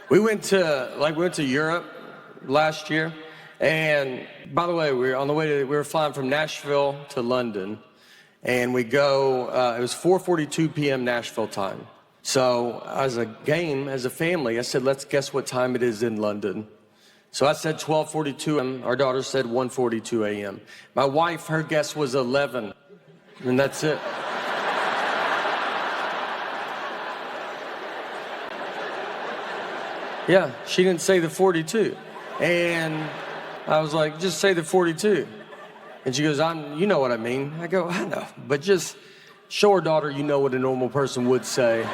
We went to Europe last year, and by the way, we were flying from Nashville to London, and we go. It was 4:42 p.m. Nashville time. So as a family, I said, let's guess what time it is in London. So I said 12:42, and our daughter said 1:42 a.m. My wife, her guess was 11, and that's it. Yeah, she didn't say the 42. And I was like, just say the 42. And she goes, you know what I mean. I go, I know, but just show her daughter you know what a normal person would say.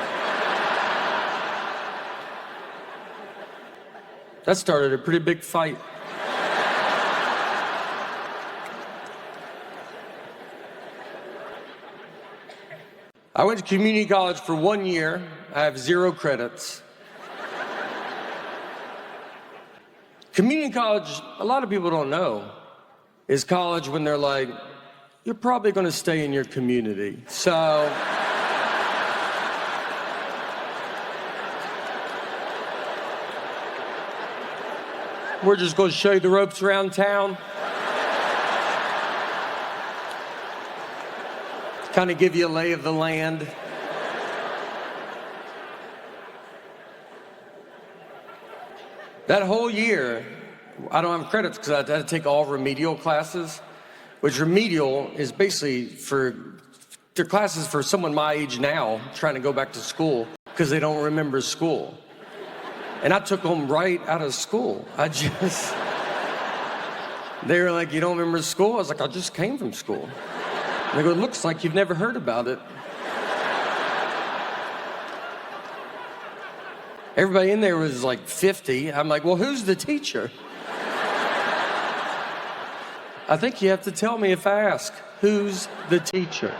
That started a pretty big fight. I went to community college for 1 year. I have 0 credits. Community college, a lot of people don't know, is college when they're like, you're probably going to stay in your community. So we're just going to show you the ropes around town. Kind of give you a lay of the land. That whole year, I don't have credits because I had to take all remedial classes, which remedial is basically they're classes for someone my age now trying to go back to school because they don't remember school. And I took them right out of school. They were like, you don't remember school? I was like, I just came from school. And they go, it looks like you've never heard about it. Everybody in there was like 50. I'm like, well, who's the teacher? I think you have to tell me if I ask, who's the teacher?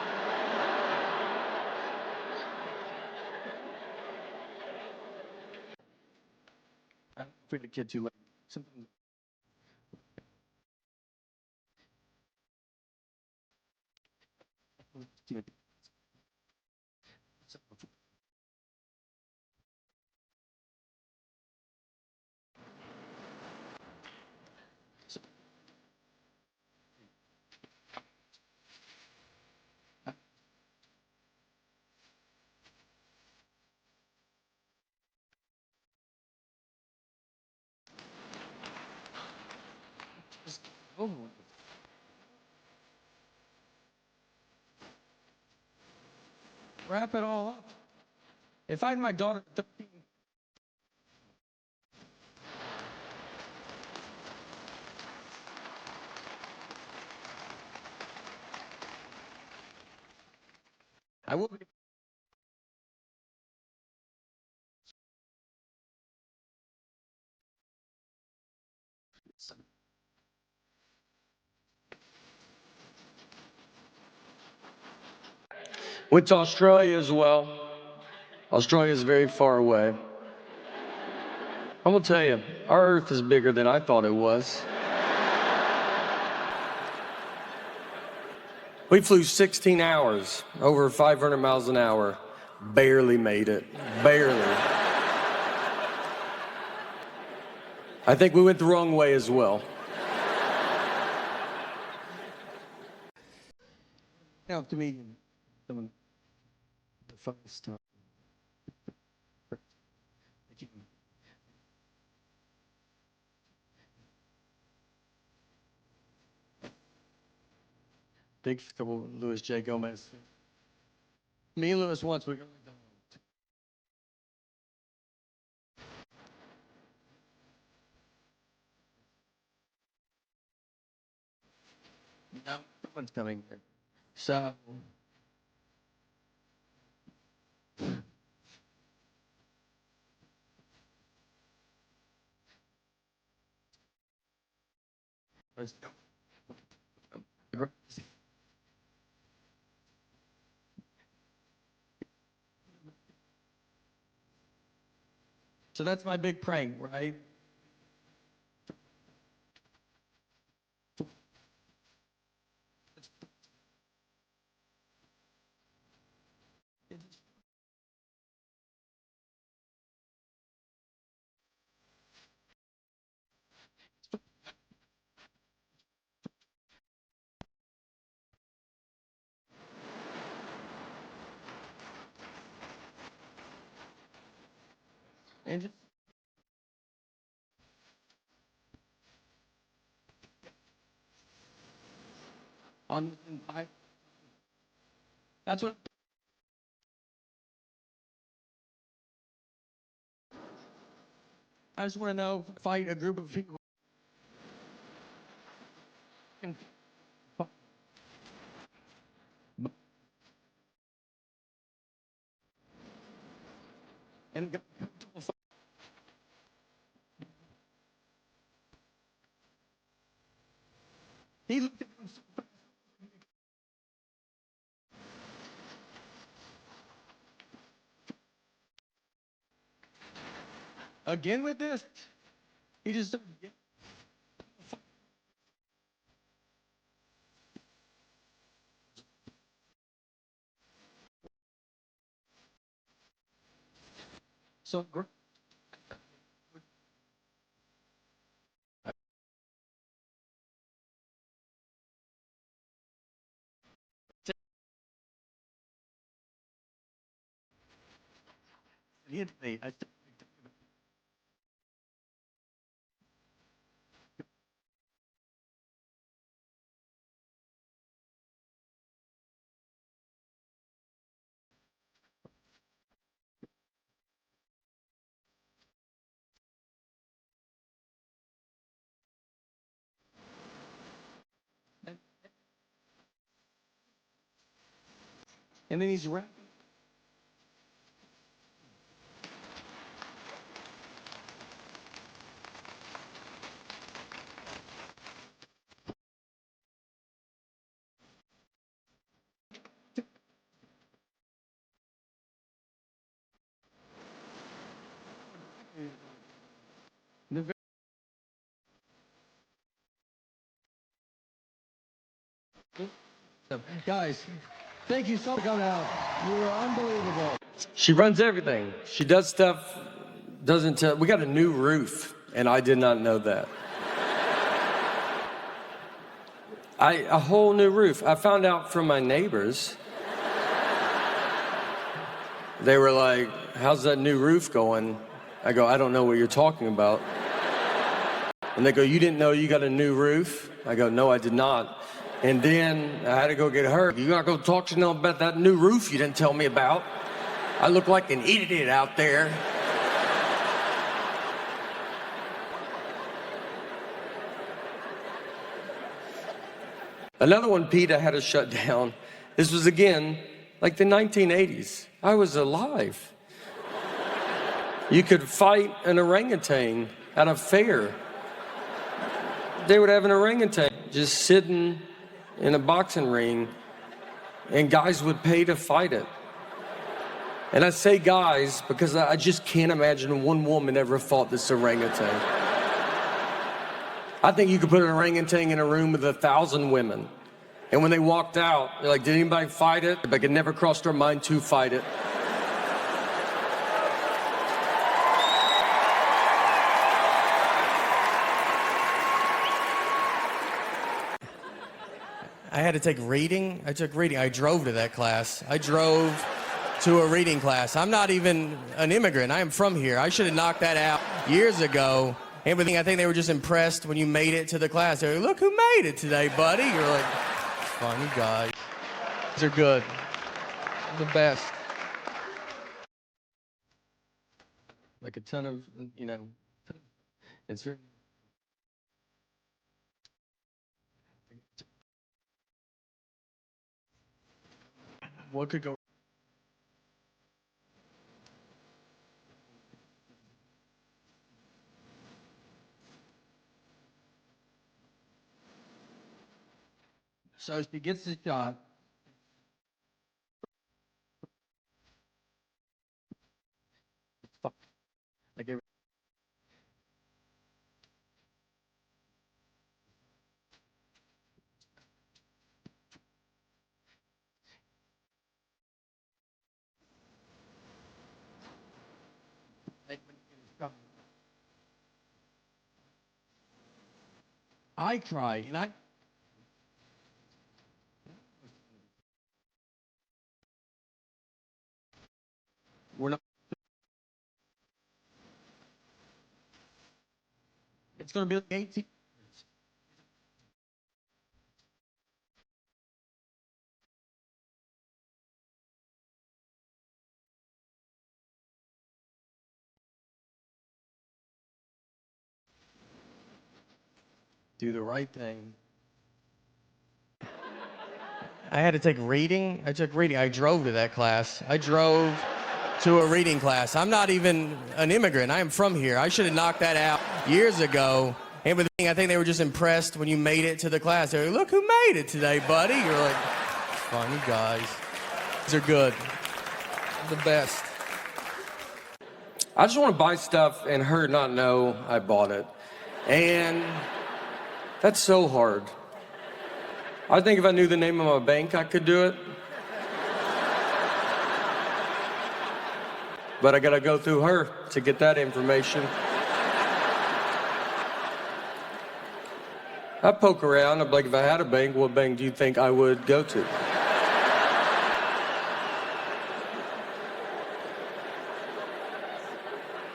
I'm afraid to kid too late. Something. Oh. Wrap it all up. If I had my daughter at 13. I will be. Went to Australia as well. Australia is very far away. I'm gonna tell you, our Earth is bigger than I thought it was. We flew 16 hours, over 500 miles an hour. Barely made it, barely. I think we went the wrong way as well. Now to me, someone, the funniest time. Big couple Louis J. Gomez. Me and Louis once, we go to McDonald's. No, no one's coming here. So, let's go. So that's my big prank, right? And just on that's what I just want to know. Fight a group of people and and he looked at him again with this. He just so he hit me. And then he's rapping. The guys, thank you so much for coming out. You were unbelievable. She runs everything. She does stuff, doesn't tell. We got a new roof, and I did not know that. A whole new roof. I found out from my neighbors. They were like, how's that new roof going? I go, I don't know what you're talking about. And they go, you didn't know you got a new roof? I go, no, I did not. And then I had to go get her. You're not gonna talk to them about that new roof you didn't tell me about. I look like an idiot out there. Another one, Pete, I had to shut down. This was again, like the 1980s. I was alive. You could fight an orangutan at a fair. They would have an orangutan just sitting in a boxing ring, and guys would pay to fight it. And I say guys because I just can't imagine one woman ever fought this orangutan. I think you could put an orangutan in a room with 1,000 women. And when they walked out, they're like, did anybody fight it? But it never crossed their mind to fight it. I had to take reading. I took reading. I drove to that class. I drove to a reading class. I'm not even an immigrant. I am from here. I should have knocked that out years ago. Everything. I think they were just impressed when you made it to the class. They were like, look who made it today, buddy. You're like, funny guy. These are good. The best. Like a ton of, it's very. What could go? So she gets the shot. Fuck. Like every, I cried, and we're not. It's going to be like 18. Do the right thing. I had to take reading. I took reading. I drove to that class. I drove to a reading class. I'm not even an immigrant. I am from here. I should have knocked that out years ago. And with I think they were just impressed when you made it to the class. They're like, look who made it today, buddy. You're like, funny guys. These are good. The best. I just want to buy stuff and her not know I bought it. And that's so hard. I think if I knew the name of my bank, I could do it. But I gotta go through her to get that information. I poke around. I'm like, if I had a bank, what bank do you think I would go to?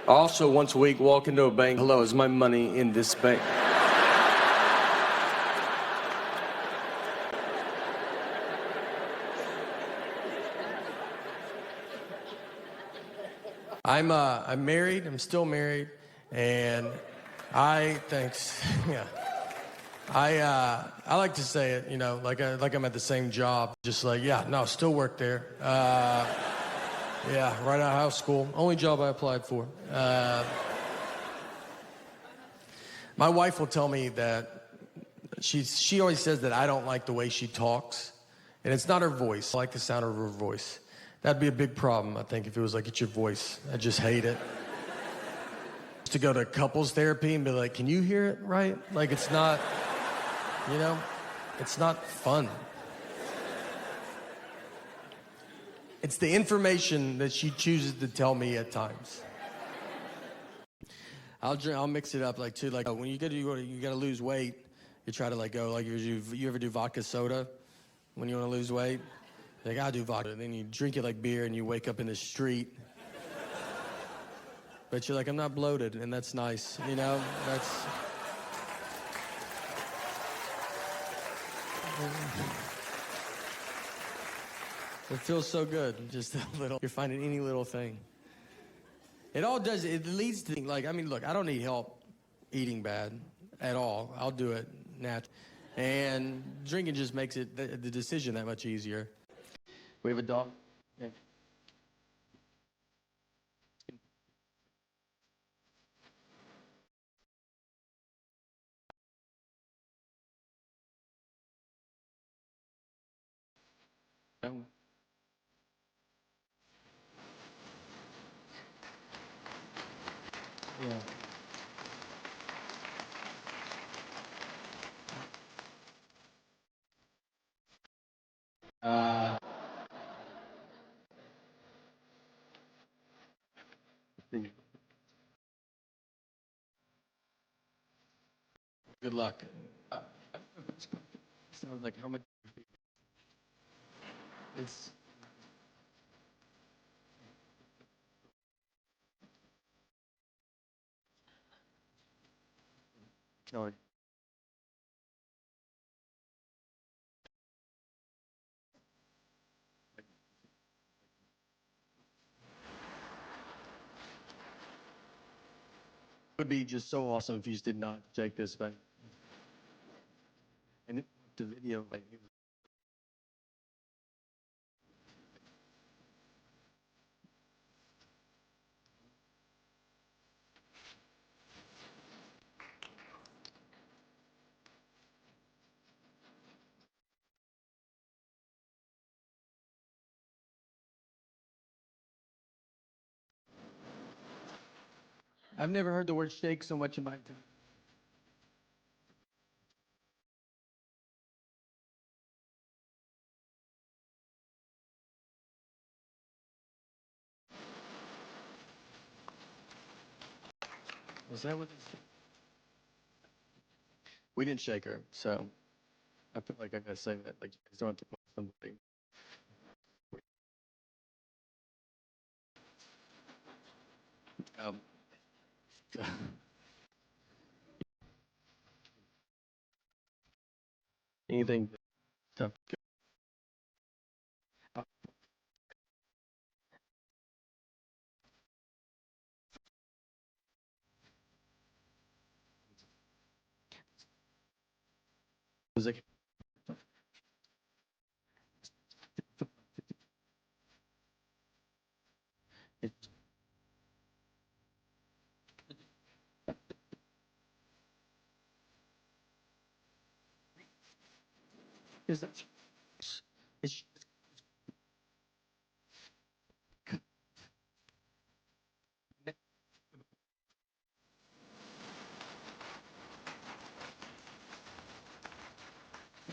I also, once a week, walk into a bank. Hello, is my money in this bank? I'm married. I'm still married, and thanks. Yeah. I like to say it, you know, like I'm at the same job, just like, yeah, no, still work there. Yeah, right out of house school. Only job I applied for. My wife will tell me that she always says that I don't like the way she talks, and it's not her voice. I like the sound of her voice. That'd be a big problem, I think, if it was like, it's your voice. I just hate it. To go to couples therapy and be like, can you hear it right? Like, it's not, you know, it's not fun. It's the information that she chooses to tell me at times. I'll mix it up like too, like when you gotta lose weight, you try to like go like you ever do vodka soda when you want to lose weight? Like, I do vodka, and then you drink it like beer and you wake up in the street. But you're like, I'm not bloated, and that's nice, you know? That's it feels so good, just a little. You're finding any little thing. It all does. It leads to like, I mean, look, I don't need help eating bad at all. I'll do it naturally, and drinking just makes it the decision that much easier. We have a dog. Yeah. Oh. Yeah. Good luck. Sounds like how much? It's no. It would be just so awesome if you just did not take this back. And the video, like, I've never heard the word shake so much in my time. Was that what? We didn't shake her, so I feel like I gotta say that. Like, you guys don't have to put somebody. Um, anything tough. Was like, is that it's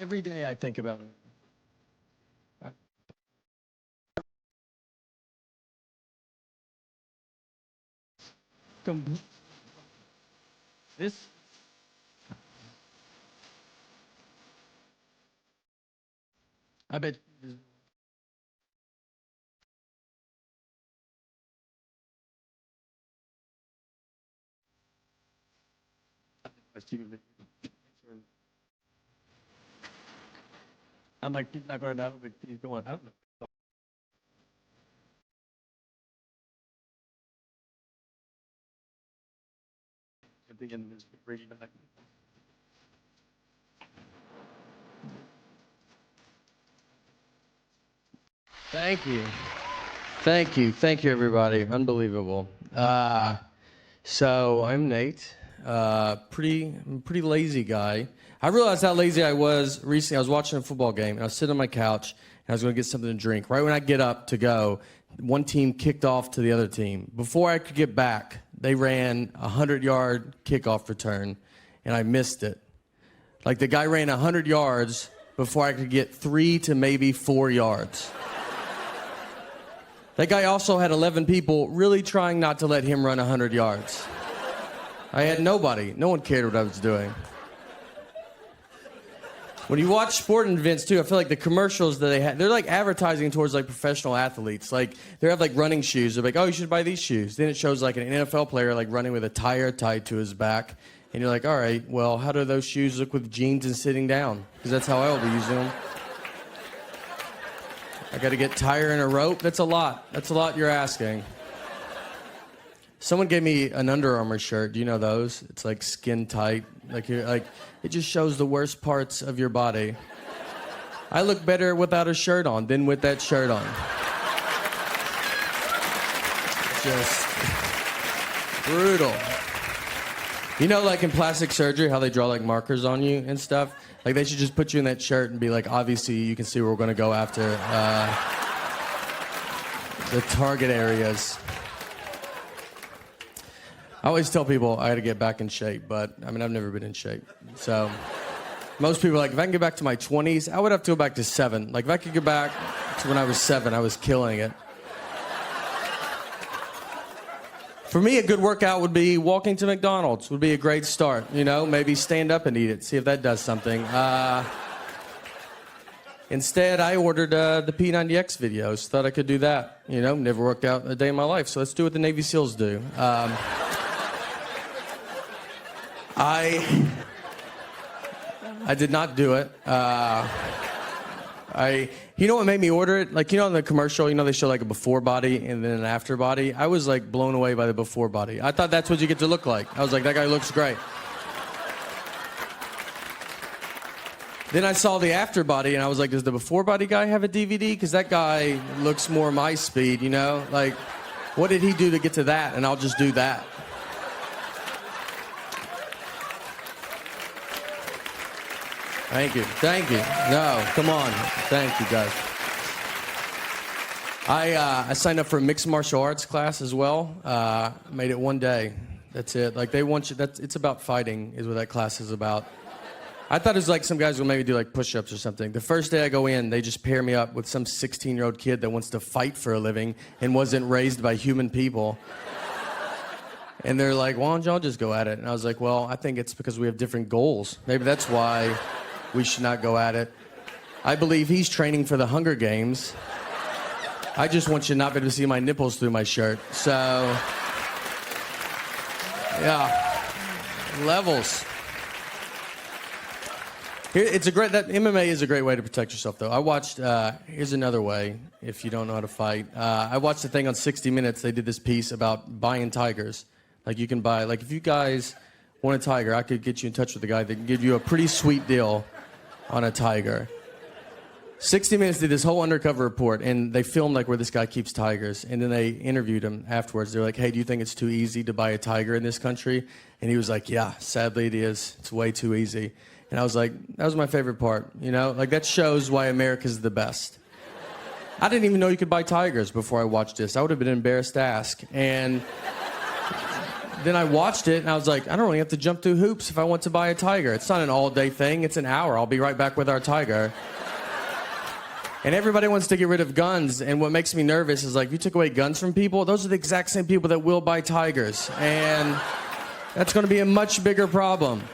every day I think about it. This I bet I'm like, he's not going out, but he's going out. At the end of his bringing back. Thank you. Thank you, everybody. Unbelievable. So I'm Nate. I'm a pretty lazy guy. I realized how lazy I was recently. I was watching a football game, and I was sitting on my couch, and I was going to get something to drink. Right when I get up to go, one team kicked off to the other team. Before I could get back, they ran a 100-yard kickoff return, and I missed it. Like, the guy ran 100 yards before I could get 3 to maybe 4 yards. That guy also had 11 people really trying not to let him run 100 yards. I had nobody. No one cared what I was doing. When you watch sporting events, too, I feel like the commercials that they have, they're like advertising towards like professional athletes. Like, they have like running shoes. They're like, oh, you should buy these shoes. Then it shows like an NFL player like running with a tire tied to his back. And you're like, all right, well, how do those shoes look with jeans and sitting down? Because that's how I will be using them. I got to get tire and a rope. That's a lot. That's a lot you're asking. Someone gave me an Under Armour shirt. Do you know those? It's like skin tight. Like it just shows the worst parts of your body. I look better without a shirt on than with that shirt on. Just brutal. You know, like in plastic surgery, how they draw like markers on you and stuff? Like, they should just put you in that shirt and be like, obviously, you can see where we're going to go after the target areas. I always tell people I got to get back in shape, but, I mean, I've never been in shape. So, most people are like, if I can get back to my 20s, I would have to go back to 7. Like, if I could get back to when I was 7, I was killing it. For me, a good workout would be walking to McDonald's would be a great start. You know, maybe stand up and eat it, see if that does something. Instead, I ordered the P90X videos. Thought I could do that. You know, never worked out a day in my life, so let's do what the Navy SEALs do. I did not do it. You know what made me order it? Like, you know, in the commercial, you know, they show like a before body and then an after body. I was like blown away by the before body. I thought that's what you get to look like. I was like, that guy looks great. Then I saw the after body and I was like, does the before body guy have a DVD? Because that guy looks more my speed, you know? Like, what did he do to get to that? And I'll just do that. Thank you. Thank you. No, come on. Thank you, guys. I signed up for a mixed martial arts class as well. Made it one day. That's it. Like, they want you. It's about fighting, is what that class is about. I thought it was like some guys will maybe do like push-ups or something. The first day I go in, they just pair me up with some 16-year-old kid that wants to fight for a living and wasn't raised by human people. And they're like, why don't y'all just go at it? And I was like, well, I think it's because we have different goals. Maybe that's why we should not go at it. I believe he's training for the Hunger Games. I just want you not to be able to see my nipples through my shirt. So, yeah, levels. It's a great that MMA is a great way to protect yourself, though. I watched. Here's another way if you don't know how to fight. I watched a thing on 60 Minutes. They did this piece about buying tigers. Like you can buy. Like if you guys want a tiger, I could get you in touch with a guy that can give you a pretty sweet deal on a tiger. 60 Minutes did this whole undercover report, and they filmed like where this guy keeps tigers, and then they interviewed him afterwards. They're like, "Hey, do you think it's too easy to buy a tiger in this country?" And he was like, "Yeah, sadly it is. It's way too easy." And I was like, that was my favorite part, you know? Like, that shows why America's the best. I didn't even know you could buy tigers before I watched this. I would have been embarrassed to ask. And then I watched it, and I was like, I don't really have to jump through hoops if I want to buy a tiger. It's not an all-day thing. It's an hour. I'll be right back with our tiger. And everybody wants to get rid of guns, and what makes me nervous is, like, if you took away guns from people, those are the exact same people that will buy tigers. And that's going to be a much bigger problem.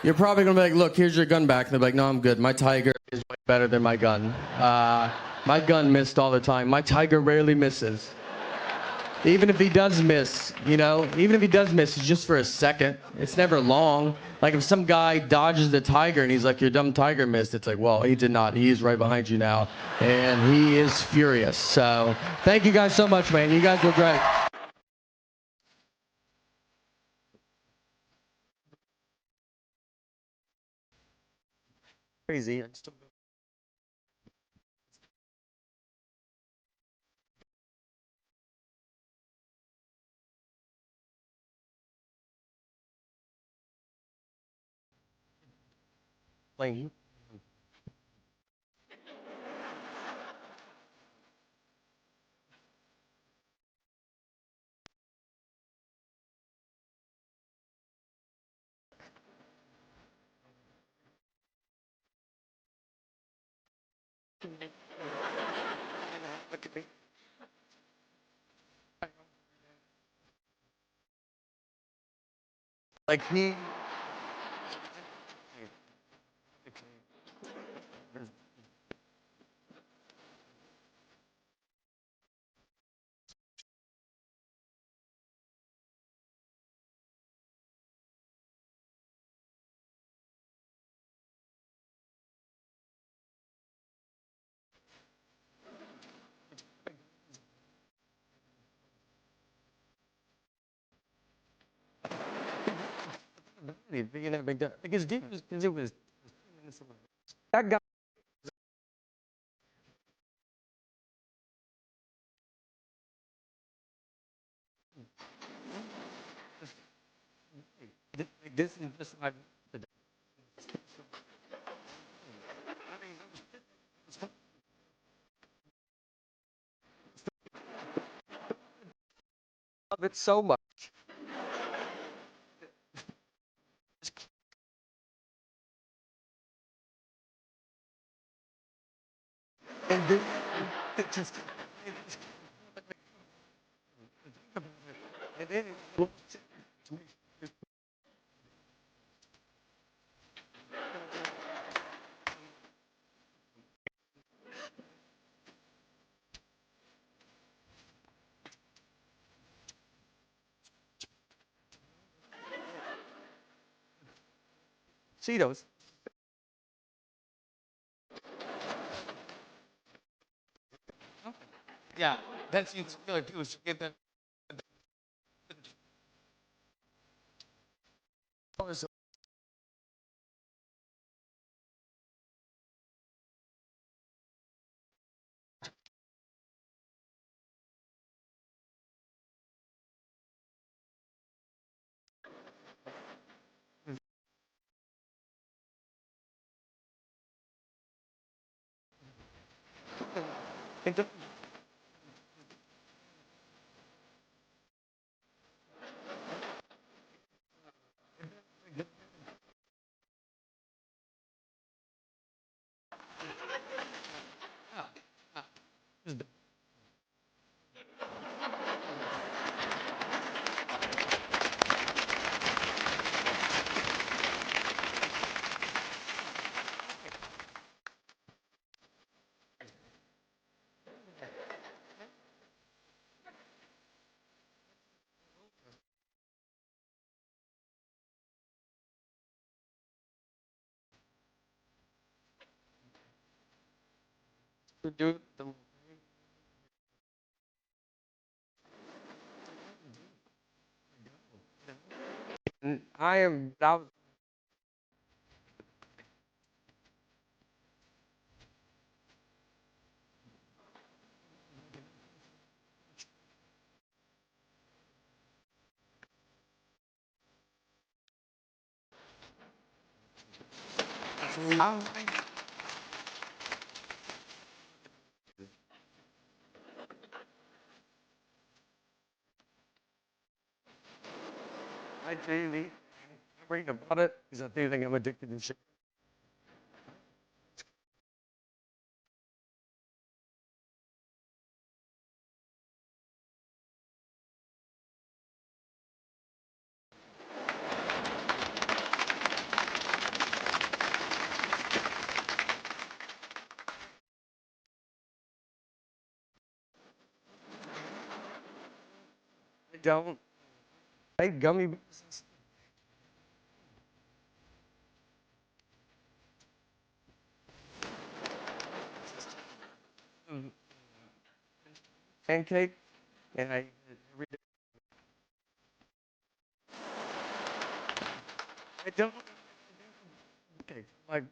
You're probably going to be like, look, here's your gun back. And they're like, no, I'm good. My tiger is way better than my gun. My gun missed all the time. My tiger rarely misses. Even if he does miss, you know, even if he does miss, it's just for a second. It's never long. Like if some guy dodges the tiger and he's like, your dumb tiger missed, it's like, well, he did not. He is right behind you now. And he is furious. So thank you guys so much, man. You guys were great. Crazy. I just don't know. Playing. Look at me. Like he. Because it was that guy. This is just like. Love it so much. And then it just. And then it. Cheetos. Yeah, that seems really people should get that. to do the. And I am. That was, I daily read about it because I do think I'm addicted to shit. I don't. I hate gummy bears. Pancake, and I read. I don't. Okay, like.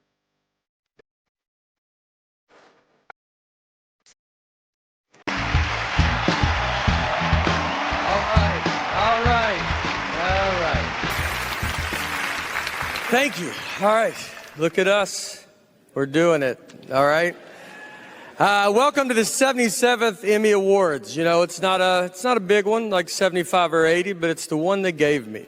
All right. Thank you. All right. Look at us. We're doing it. All right. Welcome to the 77th Emmy Awards. You know, it's not a big one like 75 or 80, but it's the one they gave me.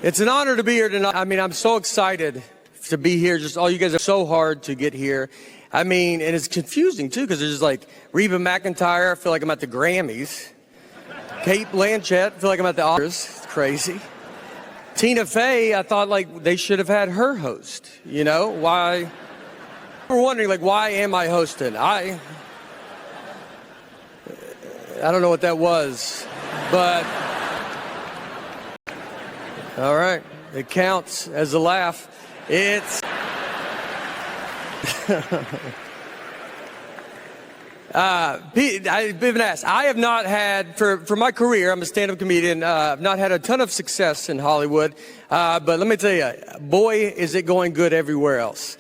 It's an honor to be here tonight. I mean, I'm so excited to be here. Just all you guys are so hard to get here. I mean, and it's confusing too because there's like Reba McEntire. I feel like I'm at the Grammys. Kate Blanchett. I feel like I'm at the Oscars. It's crazy. Tina Fey. I thought like they should have had her host. You know why? We're wondering like why am I hosting? I don't know what that was, but all right, it counts as a laugh. It's I've been asked. I have not had for my career. I'm a stand-up comedian. I've not had a ton of success in Hollywood, but let me tell you, boy, is it going good everywhere else.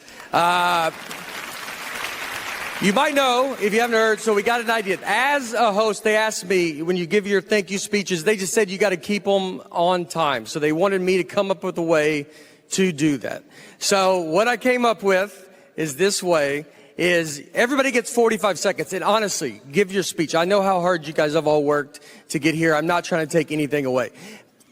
You might know if you haven't heard, so we got an idea. As a host, they asked me, when you give your thank you speeches, they just said you got to keep them on time. So they wanted me to come up with a way to do that. So what I came up with is this way, is everybody gets 45 seconds. And honestly, give your speech. I know how hard you guys have all worked to get here. I'm not trying to take anything away.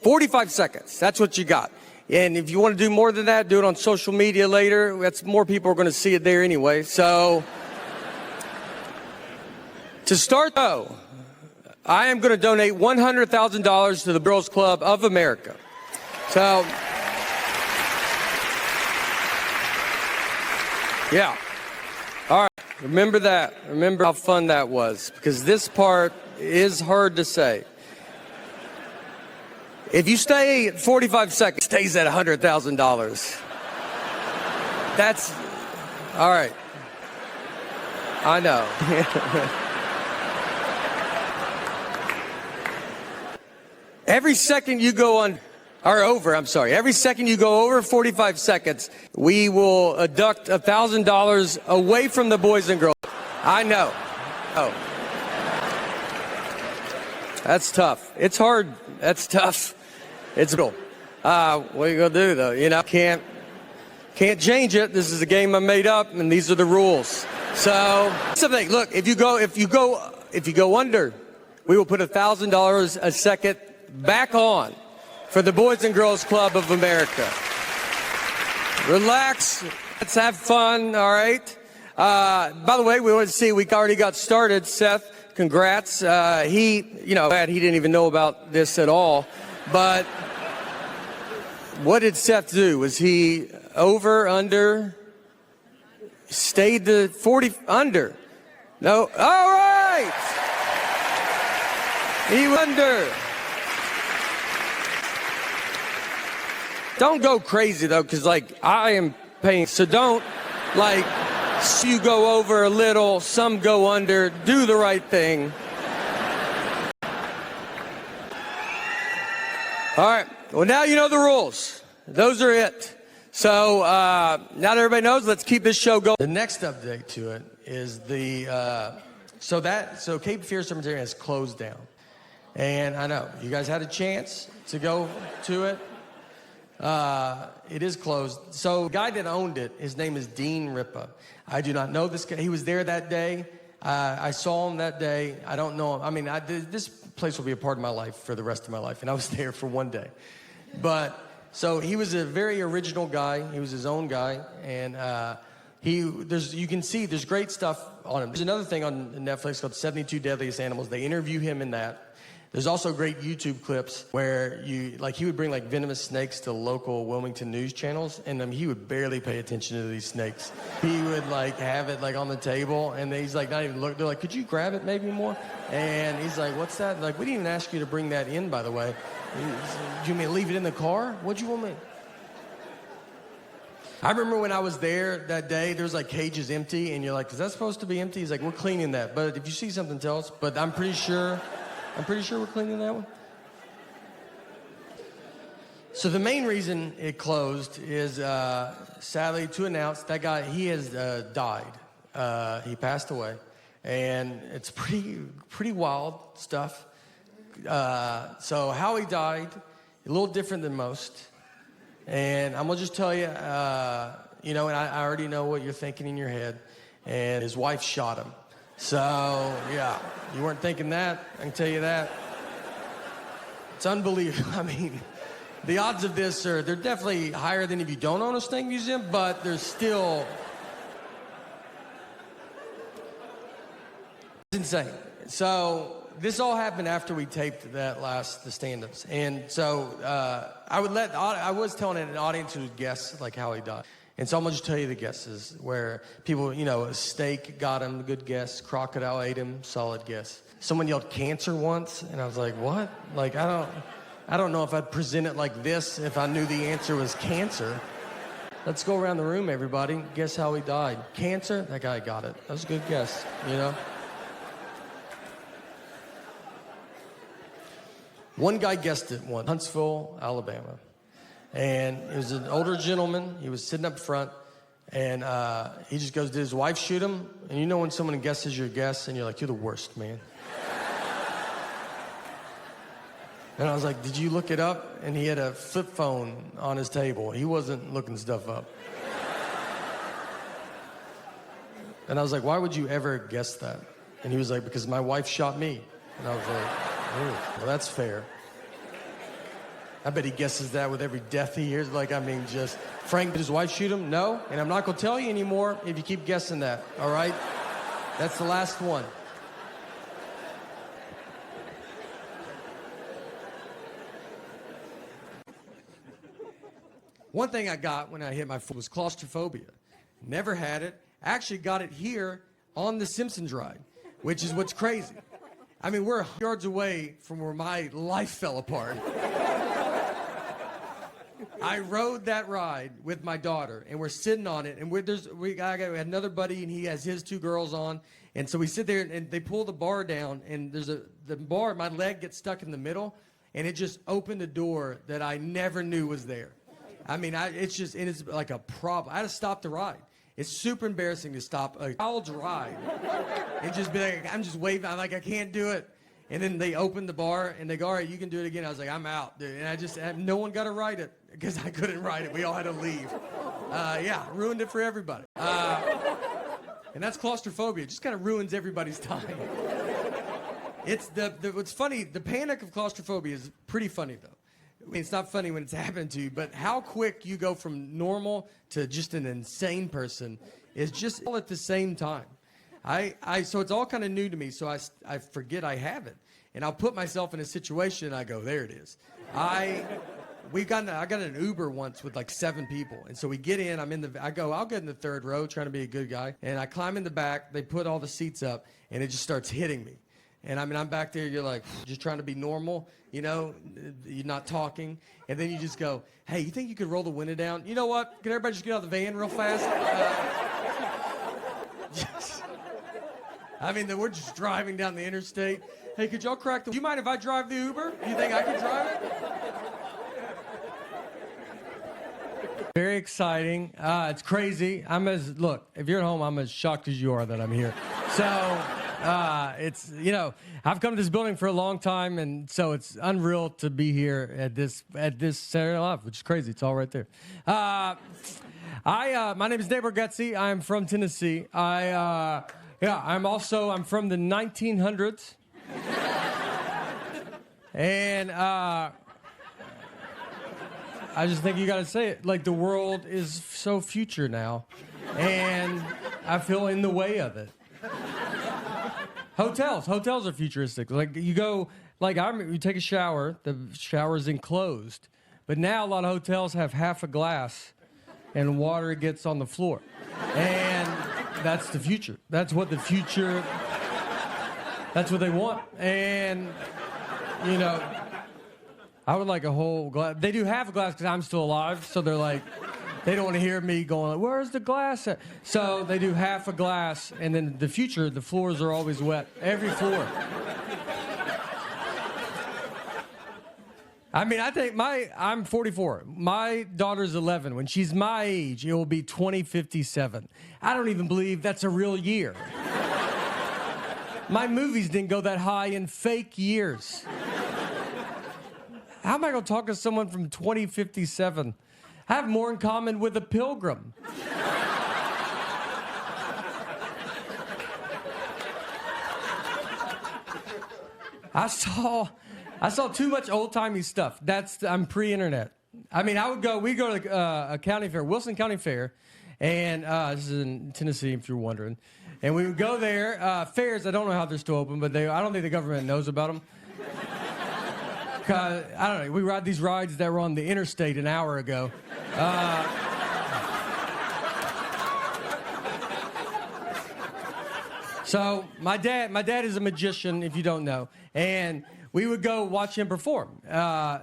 45 seconds, that's what you got. And if you want to do more than that, do it on social media later. That's more people are going to see it there anyway. So to start, though, I am going to donate $100,000 to the Girls Club of America. So, yeah. All right. Remember that. Remember how fun that was, because this part is hard to say. If you stay at 45 seconds, it stays at $100,000. That's all right. I know. Every second you go on, or over, I'm sorry. Every second you go over 45 seconds, we will deduct $1,000 away from the boys and girls. I know. Oh. That's tough. It's hard. That's tough. It's cool. What are you gonna do though? You know, can't change it. This is a game I made up, and these are the rules. So, something. Look, if you go under, we will put $1,000 a second back on for the Boys and Girls Club of America. Relax. Let's have fun. All right. By the way, we want to see. We already got started. Seth, congrats. He didn't even know about this at all. But what did Seth do? Was he over, under? Stayed the 40 under? No. All right. He under. Don't go crazy though, because like I am paying. So don't like. You go over a little, some go under. Do the right thing. All right. Well, now you know the rules. Those are it. So now that everybody knows, let's keep this show going. The next update to it is so Cape Fear Cemetery has closed down. And I know you guys had a chance to go to it. It is closed. So the guy that owned it, his name is Dean Ripa. I do not know this guy. He was there that day. I saw him that day. I don't know him. I mean, this place will be a part of my life for the rest of my life, and I was there for one day. But so he was a very original guy. He was his own guy, and you can see there's great stuff on him. There's another thing on Netflix called 72 Deadliest Animals. They interview him in that. There's also great YouTube clips where he would bring like venomous snakes to local Wilmington news channels, and he would barely pay attention to these snakes. He would like have it like on the table, and he's like not even look. They're like, could you grab it maybe more? And he's like, what's that? Like, we didn't even ask you to bring that in, by the way. Do you want me to leave it in the car? What'd you want me? I remember when I was there that day, there was like cages empty, and you're like, is that supposed to be empty? He's like, we're cleaning that, but if you see something, tell us. But I'm pretty sure we're cleaning that one. So the main reason it closed is, sadly, to announce that guy, he has died. He passed away. And it's pretty wild stuff. So how he died, a little different than most. And I'm going to just tell you, and I already know what you're thinking in your head. And his wife shot him. So, yeah, you weren't thinking that, I can tell you that. It's unbelievable. I mean, the odds of this they're definitely higher than if you don't own a snake museum, but there's still... It's insane. So, this all happened after we taped the stand-ups. And so, I was telling an audience who would guess, like, how he died. And so I'm going to just tell you the guesses where people, a steak got him, good guess. Crocodile ate him, solid guess. Someone yelled cancer once, and I was like, what? Like, I don't know if I'd present it like this if I knew the answer was cancer. Let's go around the room, everybody. Guess how he died. Cancer? That guy got it. That was a good guess, One guy guessed it once, Huntsville, Alabama. And it was an older gentleman. He was sitting up front, and he just goes, did his wife shoot him? And when someone guesses your guess, and you're like, you're the worst, man. And I was like, did you look it up? And he had a flip phone on his table. He wasn't looking stuff up. And I was like, why would you ever guess that? And he was like, because my wife shot me. And I was like, oh, well, that's fair. I bet he guesses that with every death he hears. Frank, did his wife shoot him? No. And I'm not going to tell you anymore if you keep guessing that, all right? That's the last one. One thing I got when I hit my foot was claustrophobia. Never had it. Actually got it here on the Simpsons ride, which is what's crazy. I mean, we're yards away from where my life fell apart. I rode that ride with my daughter, and we're sitting on it, and we had another buddy, and he has his two girls on, and so we sit there, and they pull the bar down, and the bar, my leg gets stuck in the middle, and it just opened a door that I never knew was there. I mean, it's like a problem. I had to stop the ride. It's super embarrassing to stop a child's ride and just be like, I'm just waving, I'm like, I can't do it. And then they opened the bar, and they go, all right, you can do it again. I was like, I'm out, dude. And no one got to ride it because I couldn't ride it. We all had to leave. Ruined it for everybody. And that's claustrophobia. It just kind of ruins everybody's time. It's what's funny, the panic of claustrophobia is pretty funny, though. I mean, it's not funny when it's happened to you, but how quick you go from normal to just an insane person is just all at the same time. So it's all kind of new to me, so I forget I have it. And I'll put myself in a situation, and I go, there it is. I got an Uber once with like 7 people. And so we get in, I'll get in the third row, trying to be a good guy. And I climb in the back, they put all the seats up, and it just starts hitting me. And I mean, I'm back there, you're like, just trying to be normal, you're not talking. And then you just go, hey, you think you could roll the window down? You know what? Can everybody just get out of the van real fast? I mean, we're just driving down the interstate. Hey, could y'all crack the... Do you mind if I drive the Uber? You think I could drive it? Very exciting. It's crazy. Look, if you're at home, I'm as shocked as you are that I'm here. So, it's, I've come to this building for a long time, and so it's unreal to be here at this Saturday Night Live, which is crazy. It's all right there. My name is Nate Bargatze. I'm from Tennessee. I'm from the 1900s. And, I just think you got to say it. Like, the world is so future now, and I feel in the way of it. Hotels are futuristic. Like, you go, you take a shower, the shower is enclosed, but now a lot of hotels have half a glass, and water gets on the floor, and that's the future. That's what the future. That's what they want, and I would like a whole glass. They do half a glass because I'm still alive, so they're like, they don't want to hear me going, where's the glass at? So they do half a glass, and then the future, the floors are always wet. Every floor. I mean, I'm 44. My daughter's 11. When she's my age, it will be 2057. I don't even believe that's a real year. My movies didn't go that high in fake years. How am I going to talk to someone from 2057? I have more in common with a pilgrim. I saw too much old-timey stuff. I'm pre-internet. I mean, we go to a county fair, Wilson County Fair, and this is in Tennessee, if you're wondering. And we would go there. Fairs, I don't know how they're still open, but I don't think the government knows about them. I don't know. We ride these rides that were on the interstate an hour ago. So my dad is a magician, if you don't know, and we would go watch him perform.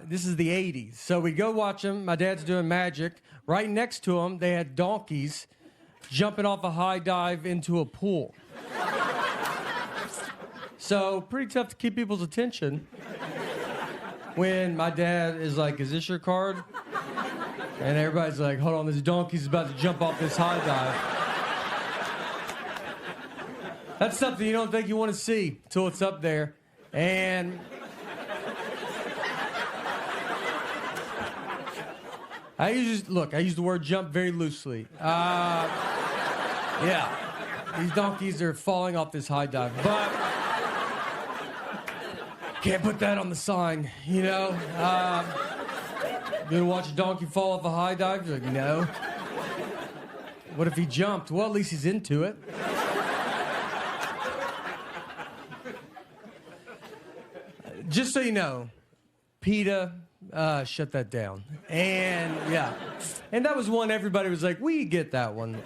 This is the 80s. So we'd go watch him. My dad's doing magic. Right next to him, they had donkeys jumping off a high dive into a pool. So pretty tough to keep people's attention when my dad is like, is this your card? And everybody's like, hold on, this donkey's about to jump off this high dive. That's something you don't think you want to see till it's up there. And I use the word jump very loosely. Yeah, these donkeys are falling off this high dive, but can't put that on the sign, You gonna watch a donkey fall off a high dive? You're like, no. What if he jumped? Well, at least he's into it. Just so you know, PETA shut that down. And, yeah. And that was one everybody was like, we get that one.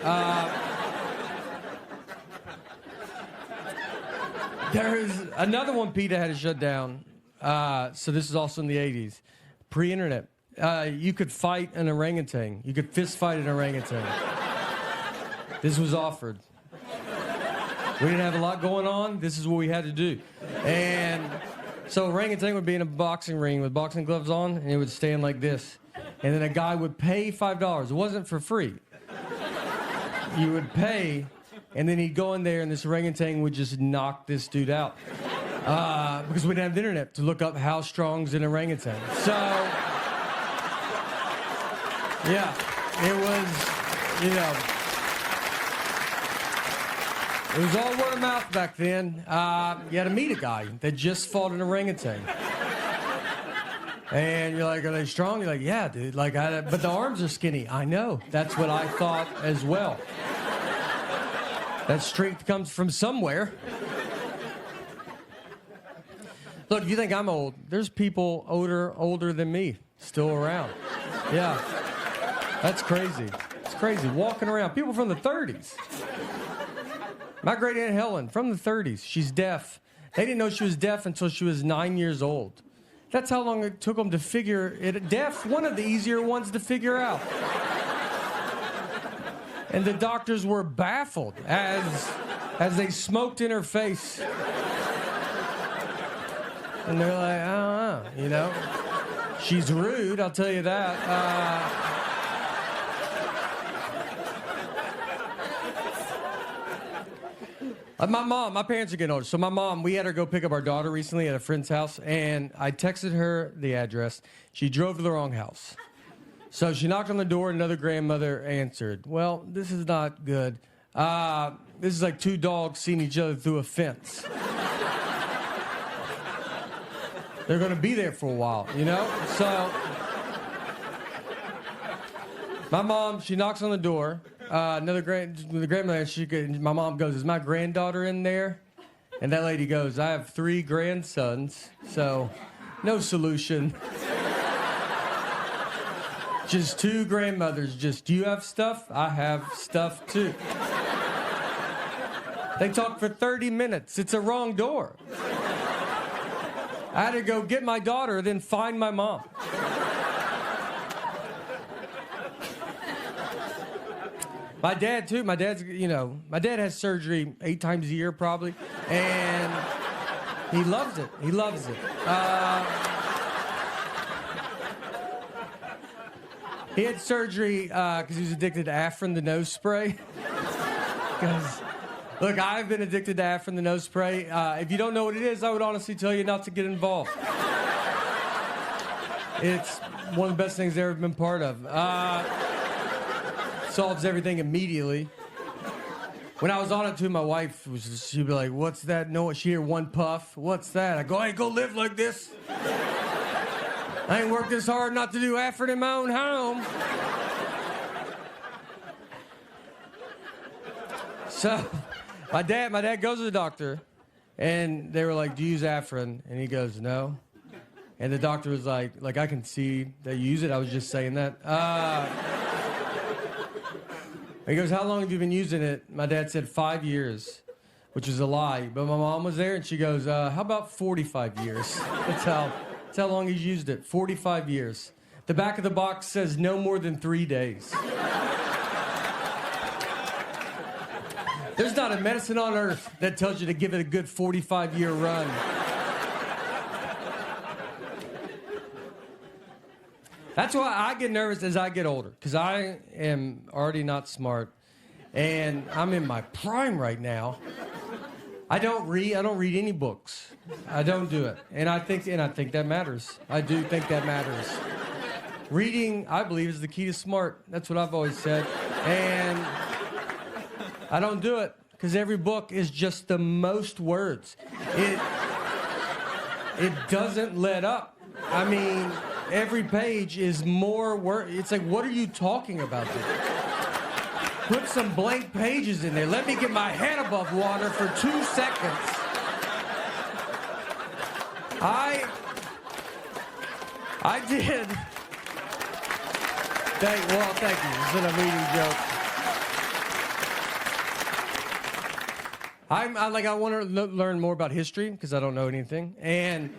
There is another one PETA had to shut down. So this is also in the 80s. Pre-internet. You could fight an orangutan. You could fist fight an orangutan. This was offered. We didn't have a lot going on. This is what we had to do. And so orangutan would be in a boxing ring with boxing gloves on, and it would stand like this. And then a guy would pay $5. It wasn't for free. You would pay, and then he'd go in there, and this orangutan would just knock this dude out. Because we didn't have the internet to look up how strong's an orangutan. So, yeah, it was, it was all word of mouth back then. You had to meet a guy that just fought an orangutan. And you're like, are they strong? You're like, yeah, dude. But the arms are skinny. I know. That's what I thought as well. That strength comes from somewhere. Look, if you think I'm old, there's people older than me still around. Yeah. That's crazy. It's crazy. Walking around. People from the 30s. My great Aunt Helen, from the 30s. She's deaf. They didn't know she was deaf until she was 9 years old. That's how long it took them to figure it. Deaf, one of the easier ones to figure out. And the doctors were baffled as they smoked in her face. And they're like, I don't know, you know? She's rude, I'll tell you that. My parents are getting older. So my mom, we had her go pick up our daughter recently at a friend's house, and I texted her the address. She drove to the wrong house. So she knocked on the door, another grandmother answered. Well, this is not good. This is like two dogs seeing each other through a fence. They're going to be there for a while, you know? So my mom, she knocks on the door. The grandmother, my mom goes, is my granddaughter in there? And that lady goes, I have 3 grandsons, so no solution. Just 2 grandmothers, just, do you have stuff? I have stuff too. They talked for 30 minutes. It's a wrong door. I had to go get my daughter, then find my mom. My dad, too. My dad's, you know, my dad has surgery 8 times a year, probably. And he loves it. He loves it. He had surgery because he was addicted to Afrin, the nose spray. Because, look, I've been addicted to Afrin, the nose spray. If you don't know what it is, I would honestly tell you not to get involved. It's one of the best things I've ever been part of. Solves everything immediately. When I was on it too, my wife she'd be like, what's that? No, she'd hear one puff. What's that? I go, I ain't gonna live like this. I ain't worked this hard not to do effort in my own home. So, my dad goes to the doctor, and they were like, do you use Afrin? And he goes, no. And the doctor was like, I can see that you use it. I was just saying that. He goes, how long have you been using it? My dad said 5 years, which is a lie. But my mom was there, and she goes, how about 45 years? That's how long he's used it, 45 years. The back of the box says no more than 3 days. There's not a medicine on earth that tells you to give it a good 45-year run. That's why I get nervous as I get older, because I am already not smart, and I'm in my prime right now. I don't read any books. I don't do it, and I think that matters. I do think that matters. Reading, I believe, is the key to smart. That's what I've always said, and I don't do it because every book is just the most words. It doesn't let up. I mean, every page is more work. It's like, what are you talking about there? Put some blank pages in there. Let me get my head above water for 2 seconds. I did. Thank you. It's been a meeting joke. I want to learn more about history because I don't know anything. And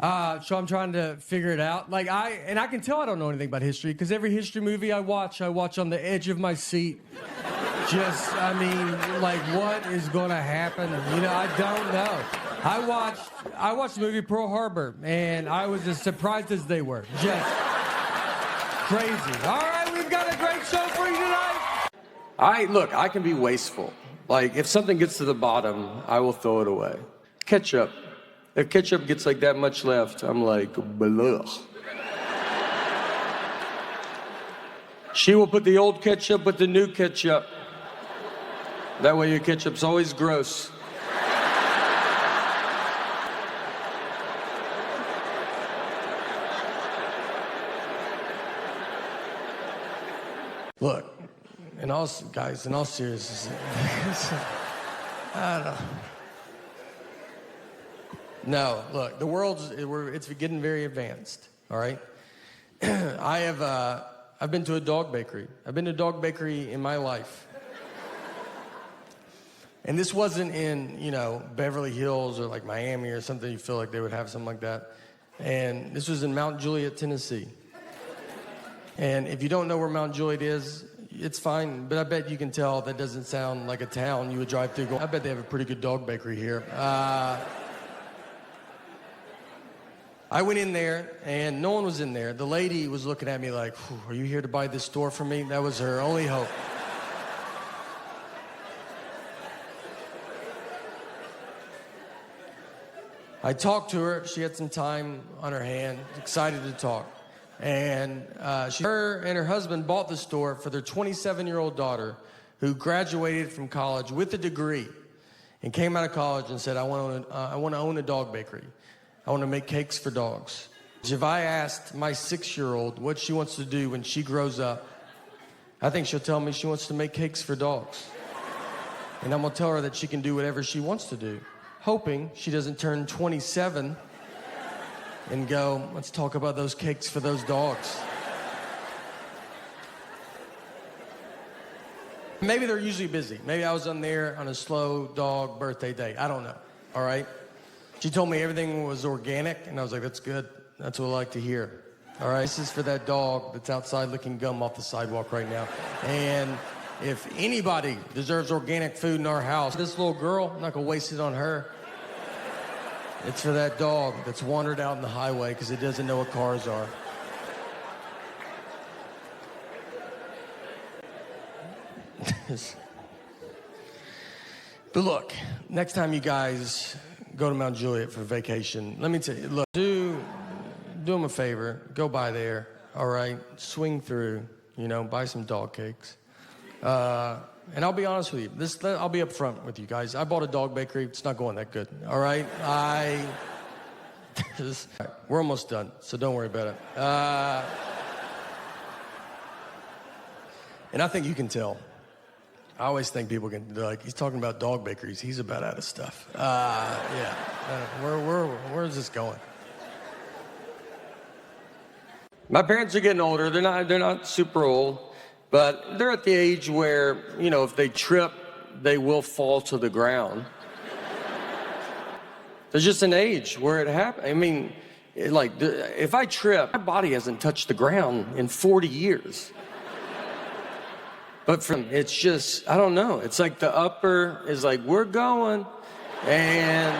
so I'm trying to figure it out. I can tell I don't know anything about history because every history movie I watch on the edge of my seat. What is going to happen? You know, I don't know. I watched the movie Pearl Harbor, and I was as surprised as they were. Just crazy. All right, we've got a great show for you tonight. Look, I can be wasteful. Like, if something gets to the bottom, I will throw it away. Ketchup. If ketchup gets like that much left, I'm like, blech. She will put the old ketchup with the new ketchup. That way your ketchup's always gross. Look, in all seriousness, I don't know. No, look, the it's getting very advanced, all right? I've been to a dog bakery. I've been to a dog bakery in my life. And this wasn't in, Beverly Hills or like Miami or something. You feel like they would have something like that. And this was in Mount Juliet, Tennessee. And if you don't know where Mount Juliet is, it's fine, but I bet you can tell that doesn't sound like a town you would drive through. I bet they have a pretty good dog bakery here. I went in there, and no one was in there. The lady was looking at me like, are you here to buy this store for me? That was her only hope. I talked to her. She had some time on her hand, excited to talk. And her and her husband bought the store for their 27-year-old daughter who graduated from college with a degree and came out of college and said, I want to own a dog bakery. I want to make cakes for dogs. If I asked my 6-year-old what she wants to do when she grows up, I think she'll tell me she wants to make cakes for dogs. And I'm going to tell her that she can do whatever she wants to do, hoping she doesn't turn 27 and go, let's talk about those cakes for those dogs. Maybe they're usually busy. Maybe I was on there on a slow dog birthday day. I don't know, all right? She told me everything was organic, and I was like, that's good. That's what I like to hear, all right? This is for that dog that's outside licking gum off the sidewalk right now. And if anybody deserves organic food in our house, this little girl, I'm not gonna waste it on her. It's for that dog that's wandered out on the highway because it doesn't know what cars are. But look, next time you guys go to Mount Juliet for vacation, let me tell you, look, do them a favor, go by there, all right? Swing through, buy some dog cakes. And I'll be honest with you, I'll be up front with you guys. I bought a dog bakery, it's not going that good, all right? We're almost done, so don't worry about it. And I think you can tell. I always think people can, they're like, he's talking about dog bakeries, he's about out of stuff. Yeah, where is this going? My parents are getting older. They're not super old, but they're at the age where, if they trip, they will fall to the ground. There's just an age where it happens. I mean, if I trip, my body hasn't touched the ground in 40 years. But it's just, I don't know. It's like the upper is like, we're going. And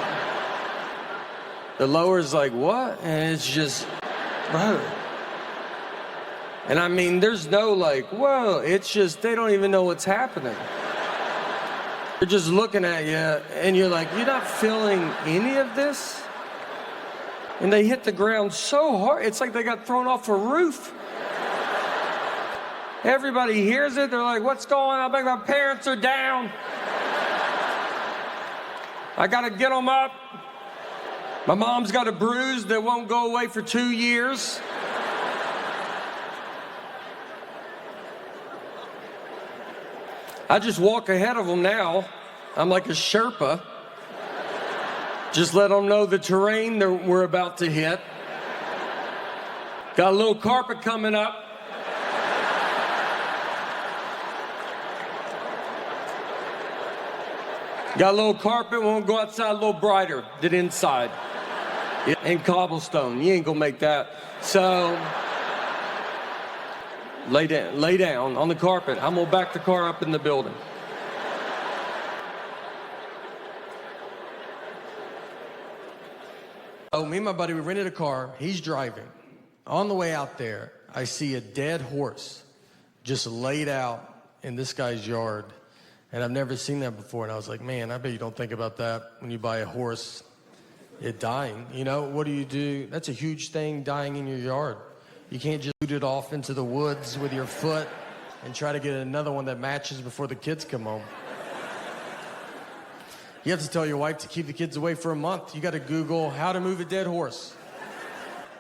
the lower is like, what? And it's just, bro. And I mean, there's no whoa. It's just, they don't even know what's happening. They're just looking at you, and you're like, you're not feeling any of this? And they hit the ground so hard, it's like they got thrown off a roof. Everybody hears it, they're like, what's going on? My parents are down. I gotta get them up. My mom's got a bruise that won't go away for 2 years. I just walk ahead of them now. I'm like a Sherpa. Just let them know the terrain that we're about to hit. Got a little carpet coming up. Got a little carpet, won't go outside, a little brighter than inside. And cobblestone, you ain't gonna make that. So, lay down on the carpet. I'm gonna back the car up in the building. Oh, me and my buddy, we rented a car. He's driving. On the way out there, I see a dead horse just laid out in this guy's yard. And I've never seen that before. And I was like, man, I bet you don't think about that when you buy a horse, it dying. What do you do? That's a huge thing, dying in your yard. You can't just shoot it off into the woods with your foot and try to get another one that matches before the kids come home. You have to tell your wife to keep the kids away for a month. You got to Google how to move a dead horse.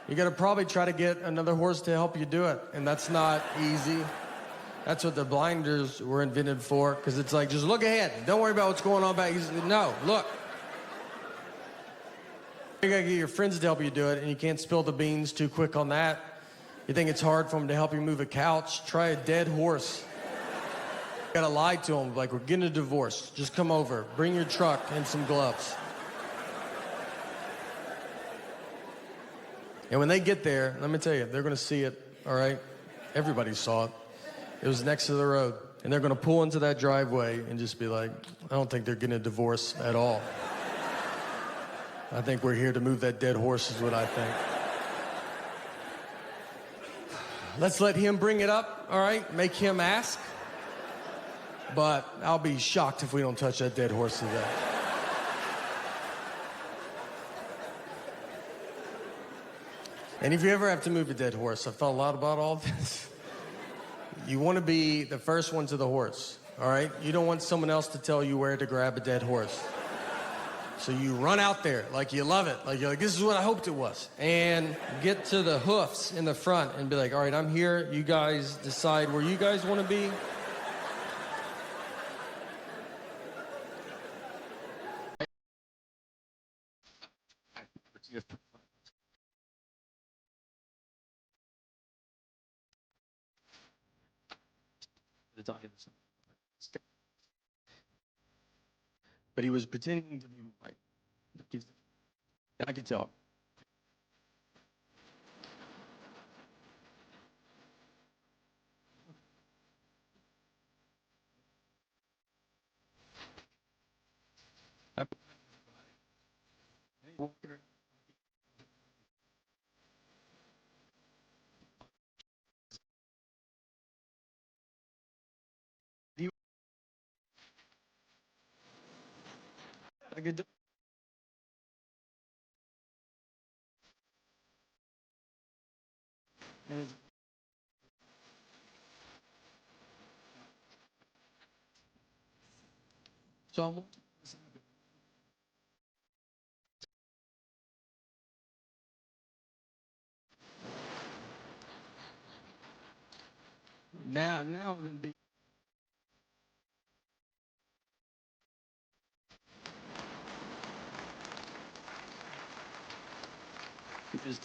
You got to probably try to get another horse to help you do it. And that's not easy. That's what the blinders were invented for, because it's like, just look ahead. Don't worry about what's going on back. No, look. You gotta get your friends to help you do it, and you can't spill the beans too quick on that. You think it's hard for them to help you move a couch? Try a dead horse. You gotta lie to them, like, we're getting a divorce. Just come over. Bring your truck and some gloves. And when they get there, let me tell you, they're gonna see it, all right? Everybody saw it. It was next to the road. And they're gonna pull into that driveway and just be like, I don't think they're getting a divorce at all. I think we're here to move that dead horse is what I think. Let's let him bring it up, all right? Make him ask. But I'll be shocked if we don't touch that dead horse today. And if you ever have to move a dead horse, I've thought a lot about all this. You want to be the first one to the horse, all right? You don't want someone else to tell you where to grab a dead horse. So you run out there like you love it. Like you're like, this is what I hoped it was. And get to the hoofs in the front and be like, all right, I'm here. You guys decide where you guys want to be. But he was pretending to be white. I could tell. I could. So I'm now I'm gonna be. Because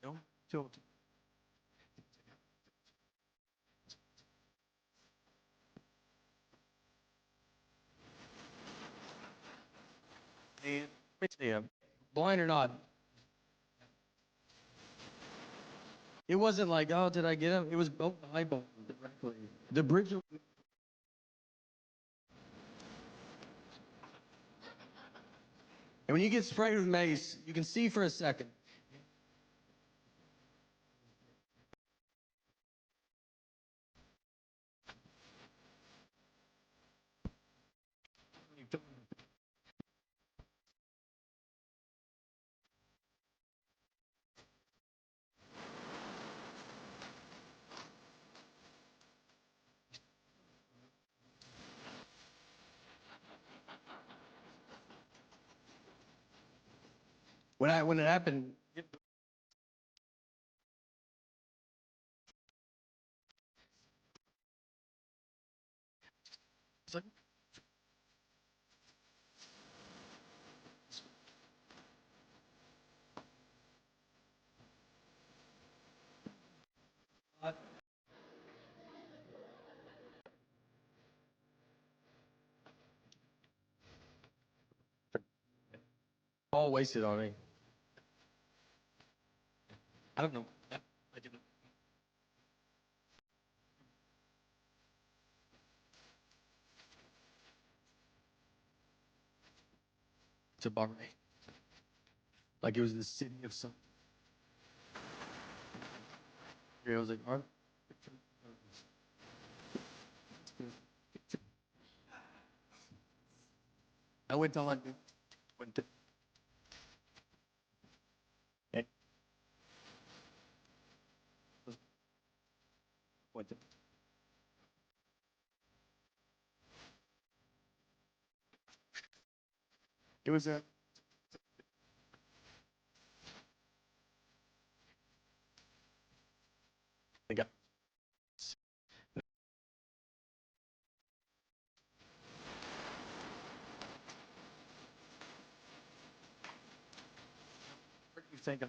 no, so and yeah, blind or not, it wasn't like, oh, did I get him? It was both eyeballs directly. The bridge. And when you get sprayed with mace, you can see for a second. When it happened, it's like all wasted on me. I don't know. I didn't. To bother me. Like it was the city of some. I was like, all right. I went to London. Went to. And went to. It was a. I got. thinking.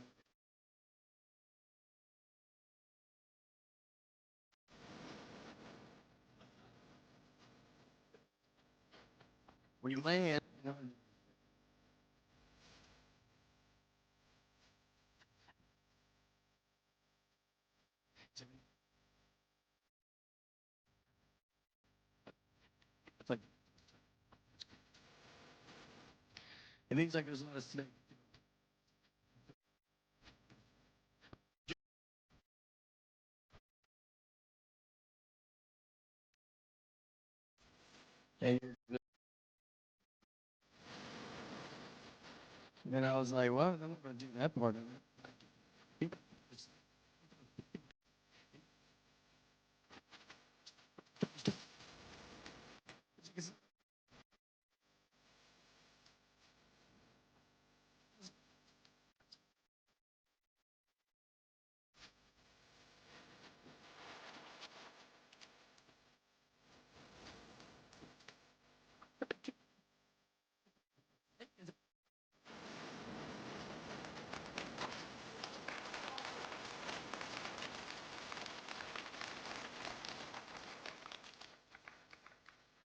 When you land, you know, it's like, it means like there's a lot of snakes. And then I was like, well, I'm not going to do that part of it.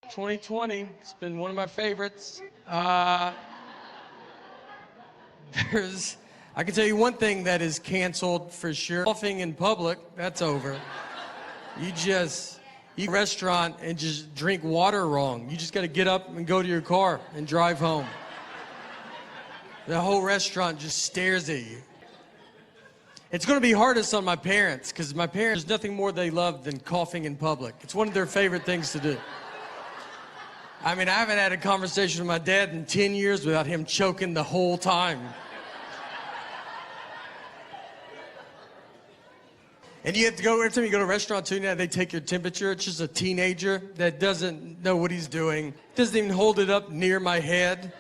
It's 2020, it's been one of my favorites. I can tell you one thing that is canceled for sure. Coughing in public, that's over. You go to a restaurant and just drink water wrong. You just got to get up and go to your car and drive home. The whole restaurant just stares at you. It's going to be hardest on my parents, because my parents, there's nothing more they love than coughing in public. It's one of their favorite things to do. I mean, I haven't had a conversation with my dad in 10 years without him choking the whole time. And you have to go, every time you go to a restaurant too, now they take your temperature. It's just a teenager that doesn't know what he's doing. Doesn't even hold it up near my head.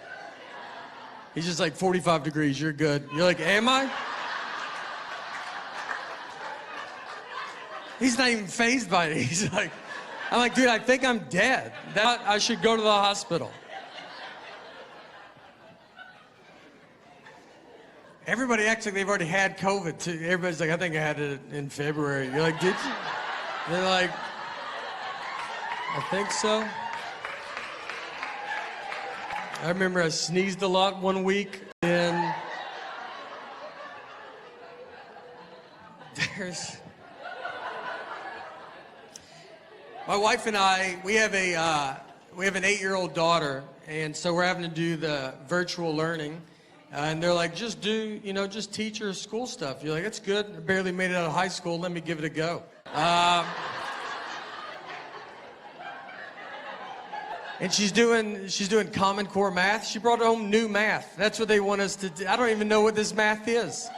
He's just like 45 degrees, you're good. You're like, am I? He's not even fazed by it. He's like, I'm like, dude, I think I'm dead. I should go to the hospital. Everybody acts like they've already had COVID too. Everybody's like, I think I had it in February. You're like, did you? They're like, I think so. I remember I sneezed a lot one week, and my wife and I, we have an 8-year-old daughter, and so we're having to do the virtual learning. And they're like, just teach her school stuff. You're like, that's good. I barely made it out of high school. Let me give it a go. And she's doing Common Core math. She brought home new math. That's what they want us to do. I don't even know what this math is.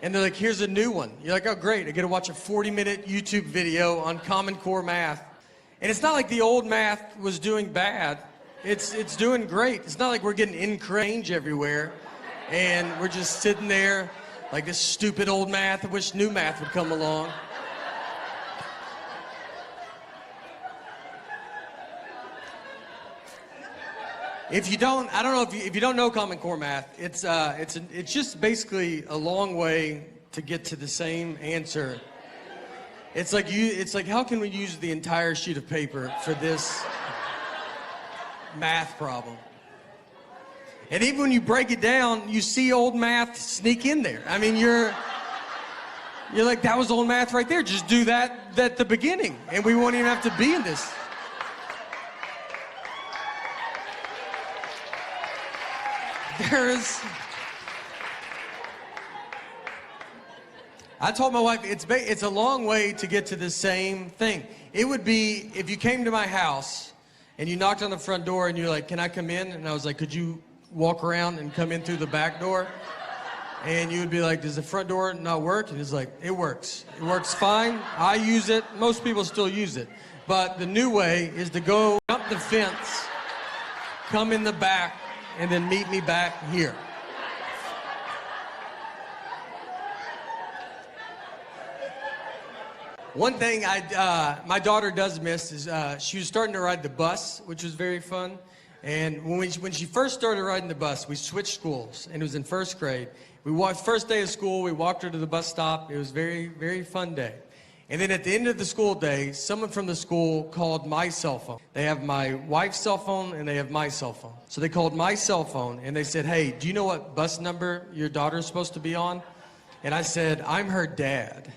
And they're like, here's a new one. You're like, oh, great. I get to watch a 40-minute YouTube video on Common Core math. And it's not like the old math was doing bad. It's doing great. It's not like we're getting incorrect everywhere. And we're just sitting there like this stupid old math. I wish new math would come along. If you don't know Common Core math, it's just basically a long way to get to the same answer. It's like how can we use the entire sheet of paper for this math problem? And even when you break it down, you see old math sneak in there. I mean, you're like, that was old math right there. Just do that at the beginning, and we won't even have to be in this. I told my wife, it's a long way to get to the same thing. It would be if you came to my house and you knocked on the front door and you're like, can I come in? And I was like, could you walk around and come in through the back door? And you would be like, does the front door not work? And he's like, it works. It works fine. I use it. Most people still use it. But the new way is to go up the fence, come in the back, and then meet me back here. One thing my daughter does miss is she was starting to ride the bus, which was very fun. And when she first started riding the bus, we switched schools, and it was in first grade. We walked, first day of school, we walked her to the bus stop. It was a very, very fun day. And then at the end of the school day, someone from the school called my cell phone. They have my wife's cell phone and they have my cell phone. So they called my cell phone and they said, hey, do you know what bus number your daughter's supposed to be on? And I said, I'm her dad.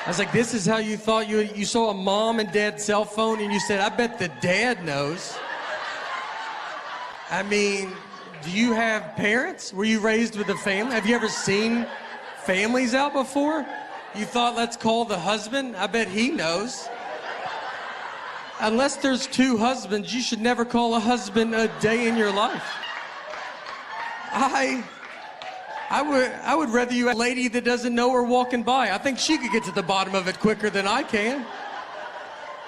I was like, this is how you thought you saw a mom and dad cell phone and you said, I bet the dad knows. I mean, do you have parents? Were you raised with a family? Have you ever seen families out before? You thought, let's call the husband? I bet he knows. Unless there's two husbands, you should never call a husband a day in your life. I would rather you have a lady that doesn't know her walking by. I think she could get to the bottom of it quicker than I can.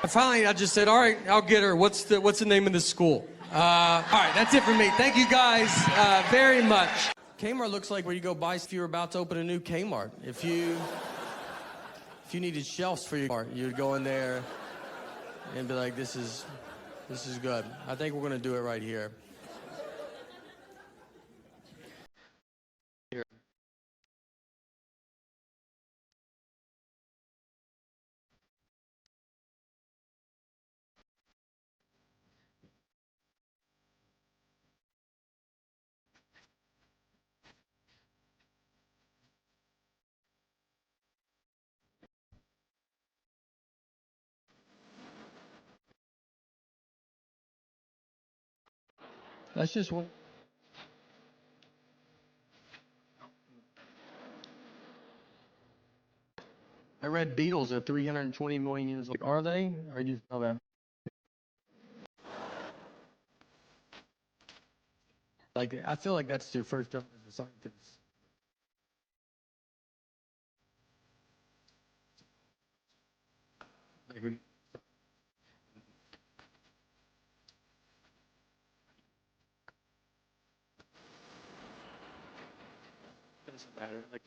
And finally, I just said, all right, I'll get her. What's the name of the school? All right, that's it for me. Thank you guys very much. Kmart looks like where you go buy if you're about to open a new Kmart. If you needed shelves for your Kmart, you'd go in there and be like, this is good. I think we're gonna do it right here. That's just one. I read Beatles are 320 million years old. Are they? Or you just know that? Like, I feel like that's your first job as a scientist. Like, it doesn't matter. Like,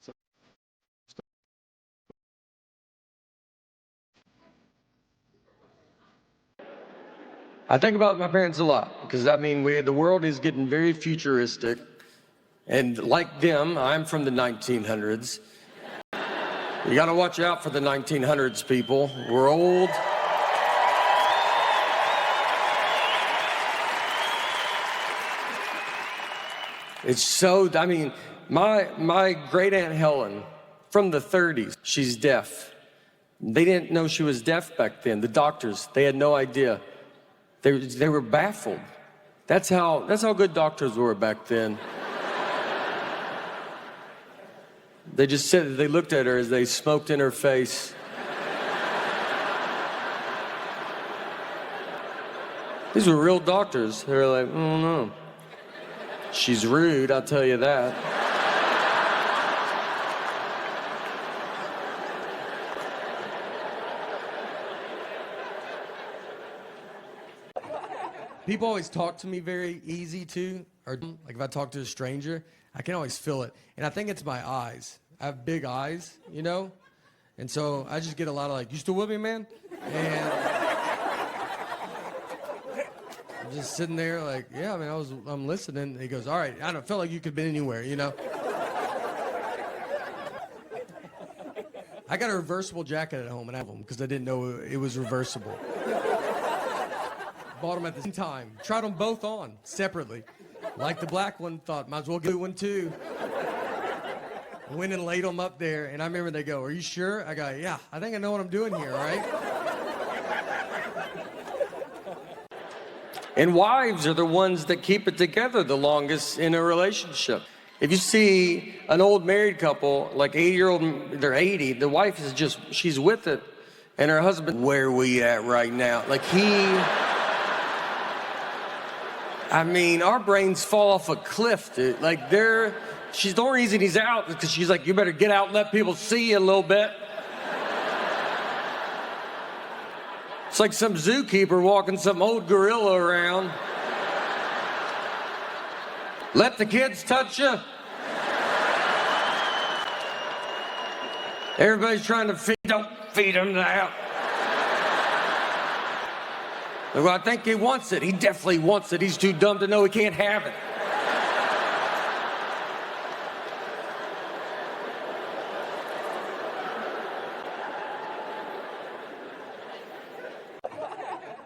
so, I think about my parents a lot because I mean, the world is getting very futuristic, and like them, I'm from the 1900s. You got to watch out for the 1900s, people. We're old. It's so, I mean, my great Aunt Helen from the 30s, she's deaf. They didn't know she was deaf back then. The doctors, they had no idea. They were baffled. That's how good doctors were back then. They just said, they looked at her as they smoked in her face. These were real doctors. They were like, oh no. She's rude, I'll tell you that. People always talk to me very easy too, or like if I talk to a stranger, I can always feel it. And I think it's my eyes. I have big eyes, you know? And so I just get a lot of like, you still with me, man? And I'm just sitting there like, yeah, I mean, I'm listening. And he goes, all right, I don't feel like you could have been anywhere, you know? I got a reversible jacket at home and I have them because I didn't know it was reversible. Bought them at the same time. Tried them both on separately. Like the black one, thought might as well get one too. Went and laid them up there, and I remember they go, "Are you sure?" I go, "Yeah, I think I know what I'm doing here, right?" And wives are the ones that keep it together the longest in a relationship. If you see an old married couple, like 80-year-old, they're 80, the wife is just, she's with it, and her husband, where are we at right now? Like I mean, our brains fall off a cliff, dude. Like the only reason he's out is because she's like, you better get out and let people see you a little bit. It's like some zookeeper walking some old gorilla around. Let the kids touch you. Everybody's trying to feed, don't feed him that. Well, I think he wants it. He definitely wants it. He's too dumb to know he can't have it.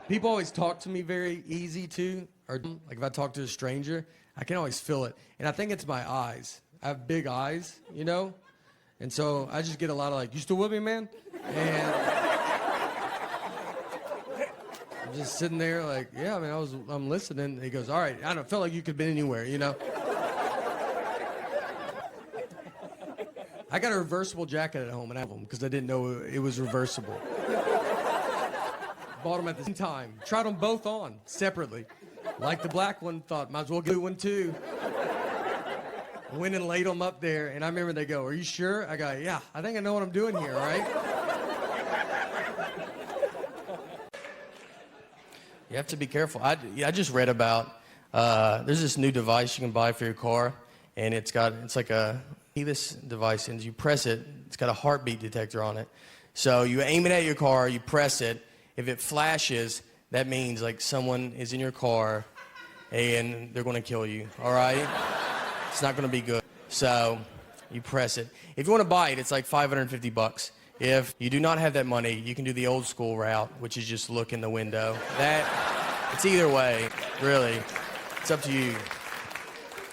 People always talk to me very easy too, or like if I talk to a stranger, I can always feel it. And I think it's my eyes. I have big eyes, you know? And so I just get a lot of like, you still with me, man? And I'm just sitting there like, yeah, man, I'm listening. And he goes, all right, I don't feel like you could have been anywhere, you know? I got a reversible jacket at home and I have them because I didn't know it was reversible. Bought them at the same time. Tried them both on separately. Like the black one, thought might as well get one too. Went and laid them up there, and I remember they go, "Are you sure?" I go, "Yeah, I think I know what I'm doing here, all right?" You have to be careful. I just read about there's this new device you can buy for your car, and it's like a keyless device, and you press it. It's got a heartbeat detector on it. So you aim it at your car, you press it. If it flashes, that means like someone is in your car and they're going to kill you, all right? It's not going to be good. So you press it. If you want to buy it, it's like $550. If you do not have that money, you can do the old school route, which is just look in the window. It's either way, really. It's up to you.